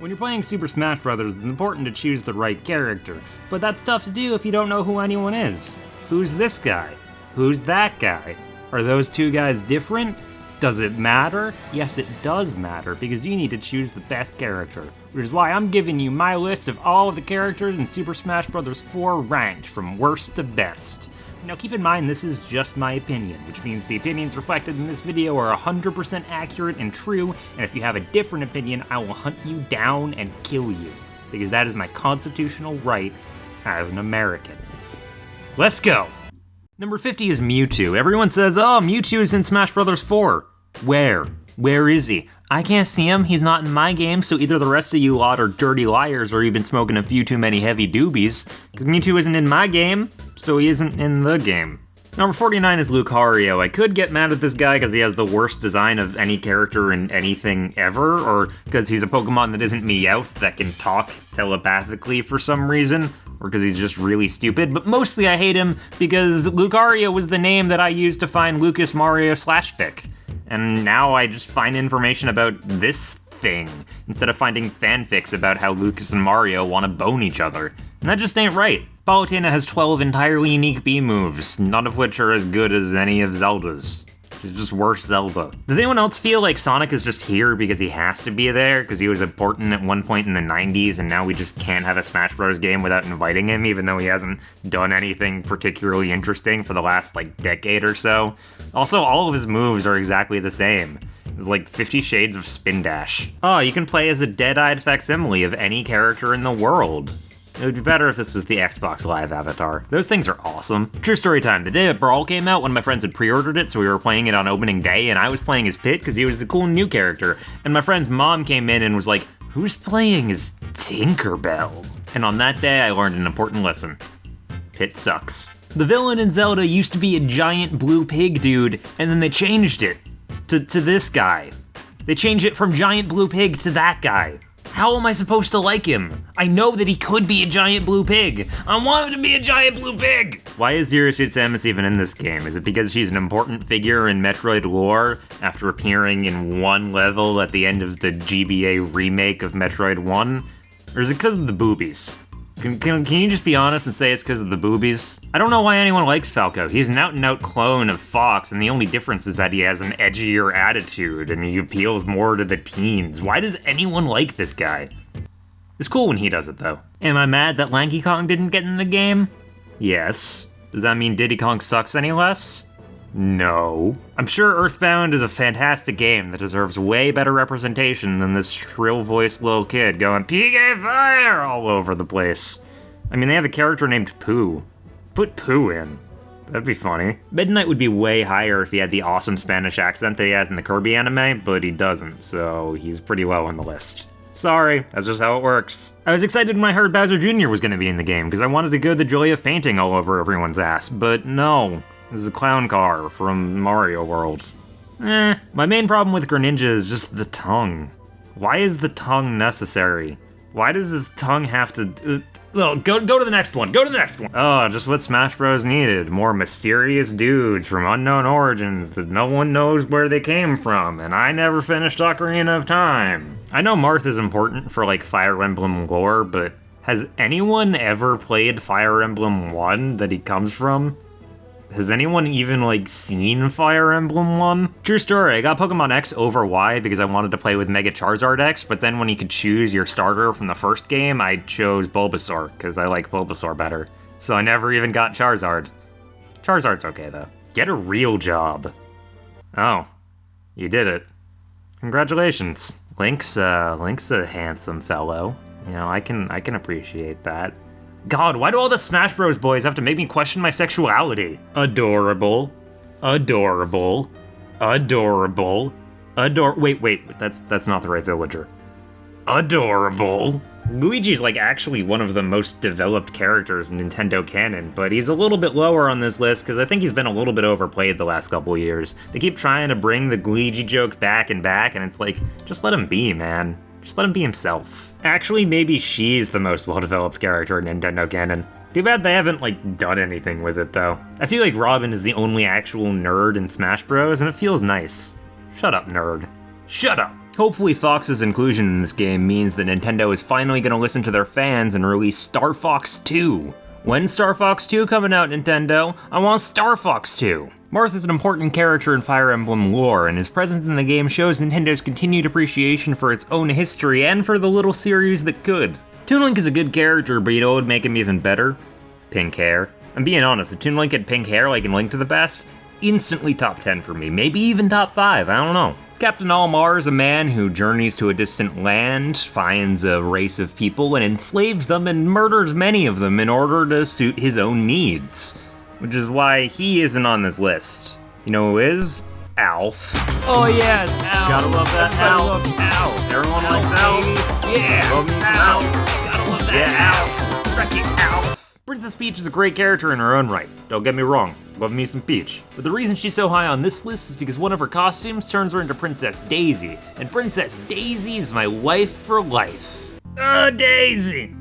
When you're playing Super Smash Bros., it's important to choose the right character, but that's tough to do if you don't know who anyone is. Who's this guy? Who's that guy? Are those two guys different? Does it matter? Yes, it does matter, because you need to choose the best character, which is why I'm giving you my list of all of the characters in Super Smash Bros. 4 ranked from worst to best. Now keep in mind this is just my opinion, which means the opinions reflected in this video are 100% accurate and true, and if you have a different opinion, I will hunt you down and kill you, because that is my constitutional right as an American. Let's go! Number 50 is Mewtwo. Everyone says, oh, Mewtwo is in Smash Bros. 4. Where? Where is he? I can't see him, he's not in my game, so either the rest of you lot are dirty liars or you've been smoking a few too many heavy doobies, because Mewtwo isn't in my game, so he isn't in the game. Number 49 is Lucario. I could get mad at this guy because he has the worst design of any character in anything ever, or because he's a Pokemon that isn't Meowth that can talk telepathically for some reason, or because he's just really stupid, but mostly I hate him because Lucario was the name that I used to find Lucas Mario /Fic. And now I just find information about this thing, instead of finding fanfics about how Lucas and Mario want to bone each other. And that just ain't right. Palutena has 12 entirely unique B moves, none of which are as good as any of Zelda's. She's just worse Zelda. Does anyone else feel like Sonic is just here because he has to be there, because he was important at one point in the 90s and now we just can't have a Smash Bros. Game without inviting him, even though he hasn't done anything particularly interesting for the last, decade or so? Also, all of his moves are exactly the same. It's like 50 Shades of Spin Dash. Oh, you can play as a dead-eyed facsimile of any character in the world. It would be better if this was the Xbox Live avatar. Those things are awesome. True story time, the day that Brawl came out, one of my friends had pre-ordered it, so we were playing it on opening day, and I was playing as Pit because he was the cool new character. And my friend's mom came in and was like, who's playing as Tinkerbell? And on that day, I learned an important lesson. Pit sucks. The villain in Zelda used to be a giant blue pig dude, and then they changed it to this guy. They changed it from giant blue pig to that guy. How am I supposed to like him? I know that he could be a giant blue pig. I want him to be a giant blue pig! Why is Zero Suit Samus even in this game? Is it because she's an important figure in Metroid lore after appearing in one level at the end of the GBA remake of Metroid 1? Or is it because of the boobies? Can you just be honest and say it's because of the boobies? I don't know why anyone likes Falco. He's an out-and-out clone of Fox, and the only difference is that he has an edgier attitude, and he appeals more to the teens. Why does anyone like this guy? It's cool when he does it, though. Am I mad that Lanky Kong didn't get in the game? Yes. Does that mean Diddy Kong sucks any less? No. I'm sure Earthbound is a fantastic game that deserves way better representation than this shrill-voiced little kid going PK Fire all over the place. I mean, they have a character named Pooh. Put Pooh in. That'd be funny. Midnight would be way higher if he had the awesome Spanish accent that he has in the Kirby anime, but he doesn't, so he's pretty low on the list. Sorry, that's just how it works. I was excited when I heard Bowser Jr. was gonna be in the game, because I wanted to go the joy of painting all over everyone's ass, but no. This is a clown car from Mario World. My main problem with Greninja is just the tongue. Why is the tongue necessary? Why does his tongue have to... Well, go to the next one, go to the next one! Oh, just what Smash Bros. Needed. More mysterious dudes from unknown origins that no one knows where they came from, and I never finished Ocarina of Time. I know Marth is important for, Fire Emblem lore, but has anyone ever played Fire Emblem 1 that he comes from? Has anyone even, seen Fire Emblem 1? True story, I got Pokemon X over Y because I wanted to play with Mega Charizard X, but then when you could choose your starter from the first game, I chose Bulbasaur, because I like Bulbasaur better. So I never even got Charizard. Charizard's okay, though. Get a real job. Oh, you did it. Congratulations. Link's a handsome fellow. You know, I can appreciate that. God, why do all the Smash Bros. Boys have to make me question my sexuality? Adorable. Adorable. Adorable. Wait, that's not the right villager. Adorable. Luigi's actually one of the most developed characters in Nintendo canon, but he's a little bit lower on this list because I think he's been a little bit overplayed the last couple years. They keep trying to bring the Luigi joke back, and it's just let him be, man. Just let him be himself. Actually, maybe she's the most well-developed character in Nintendo canon. Too bad they haven't, done anything with it, though. I feel like Robin is the only actual nerd in Smash Bros, and it feels nice. Shut up, nerd. Shut up! Hopefully Fox's inclusion in this game means that Nintendo is finally gonna listen to their fans and release Star Fox 2. When's Star Fox 2 coming out, Nintendo? I want Star Fox 2! Marth is an important character in Fire Emblem lore, and his presence in the game shows Nintendo's continued appreciation for its own history and for the little series that could. Toon Link is a good character, but you know what would make him even better? Pink hair. I'm being honest, if Toon Link had pink hair like in Link to the Past, instantly top 10 for me, maybe even top 5, I don't know. Captain Olimar is a man who journeys to a distant land, finds a race of people, and enslaves them and murders many of them in order to suit his own needs. Which is why he isn't on this list. You know who is? Alph. Oh yes, Alph. Gotta love that Alph. Alph. Everyone likes Alph. Yeah, love me some Alph. Gotta love that Alph. Freaking Alph. Princess Peach is a great character in her own right. Don't get me wrong, love me some Peach. But the reason she's so high on this list is because one of her costumes turns her into Princess Daisy, and Princess Daisy is my wife for life. Oh, Daisy,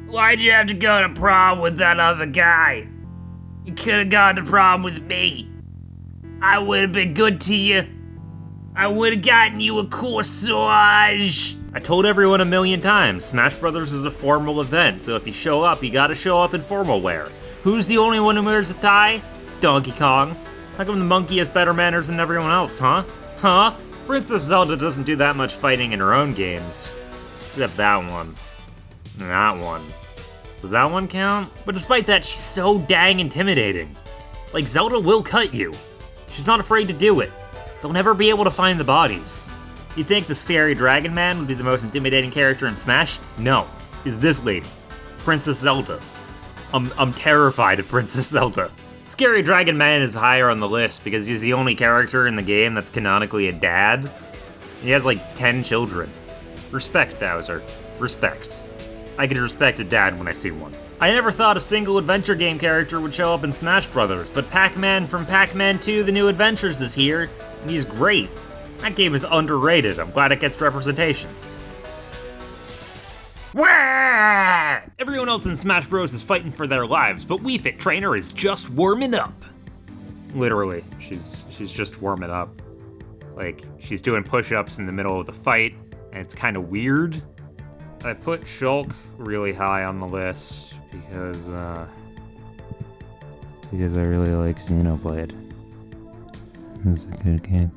why'd you have to go to prom with that other guy? You could've gone to prom with me. I would've been good to you. I would've gotten you a corsage. I told everyone a million times, Smash Brothers is a formal event, so if you show up, you gotta show up in formal wear. Who's the only one who wears a tie? Donkey Kong. How come the monkey has better manners than everyone else, huh? Huh? Princess Zelda doesn't do that much fighting in her own games. Except that one. And that one. Does that one count? But despite that, she's so dang intimidating. Like, Zelda will cut you. She's not afraid to do it. They'll never be able to find the bodies. You'd think the scary Dragon Man would be the most intimidating character in Smash? No. It's this lady. Princess Zelda. I'm terrified of Princess Zelda. Scary Dragon Man is higher on the list because he's the only character in the game that's canonically a dad. He has like 10 children. Respect, Bowser. Respect. I can respect a dad when I see one. I never thought a single adventure game character would show up in Smash Brothers, but Pac-Man from Pac-Man 2 The New Adventures is here, and he's great. That game is underrated. I'm glad it gets representation. Wah! Everyone else in Smash Bros is fighting for their lives, but Wii Fit Trainer is just warming up. Literally, she's just warming up. Like, she's doing push-ups in the middle of the fight, and it's kind of weird. I put Shulk really high on the list because I really like Xenoblade. It's a good game.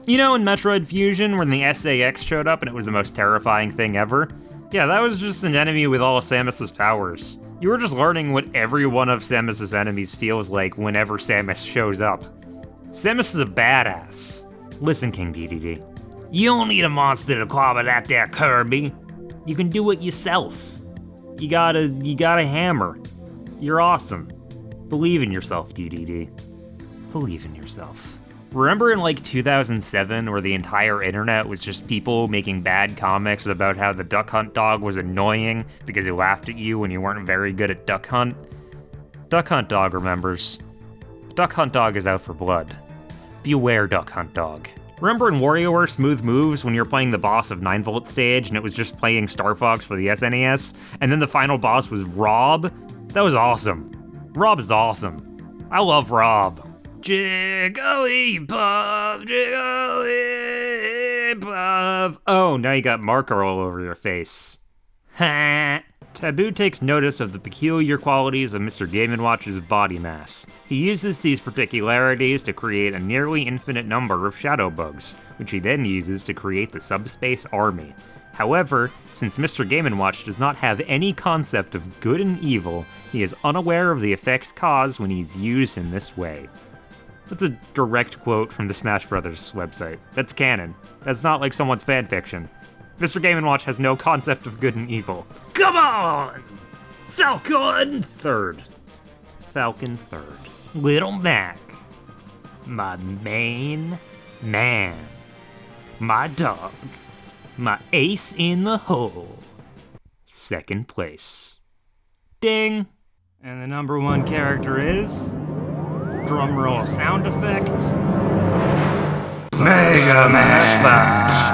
You know, in Metroid Fusion, when the SAX showed up and it was the most terrifying thing ever? Yeah, that was just an enemy with all of Samus's powers. You were just learning what every one of Samus's enemies feels like whenever Samus shows up. Samus is a badass. Listen, King Dedede. You don't need a monster to clobber that there Kirby. You can do it yourself. You got a hammer. You're awesome. Believe in yourself, Dedede. Believe in yourself. Remember in like 2007 where the entire internet was just people making bad comics about how the Duck Hunt dog was annoying because he laughed at you when you weren't very good at Duck Hunt? Duck Hunt dog remembers. Duck Hunt dog is out for blood. Beware, Duck Hunt dog. Remember in WarioWare Smooth Moves when you were playing the boss of 9-Volt stage and it was just playing Star Fox for the SNES, and then the final boss was Rob? That was awesome. Rob is awesome. I love Rob. Jigglypuff, Jigglypuff. Oh, now you got marker all over your face. Ha! Taboo takes notice of the peculiar qualities of Mr. Game & Watch's body mass. He uses these particularities to create a nearly infinite number of shadow bugs, which he then uses to create the Subspace Army. However, since Mr. Game & Watch does not have any concept of good and evil, he is unaware of the effects caused when he's used in this way. That's a direct quote from the Smash Brothers website. That's canon. That's not like someone's fanfiction. Mr. Game & Watch has no concept of good and evil. Come on! Falcon third. Falcon third. Little Mac. My main man. My dog. My ace in the hole. Second place. Ding! And the number one character is... Drumroll sound effect. Mega Mash Bash.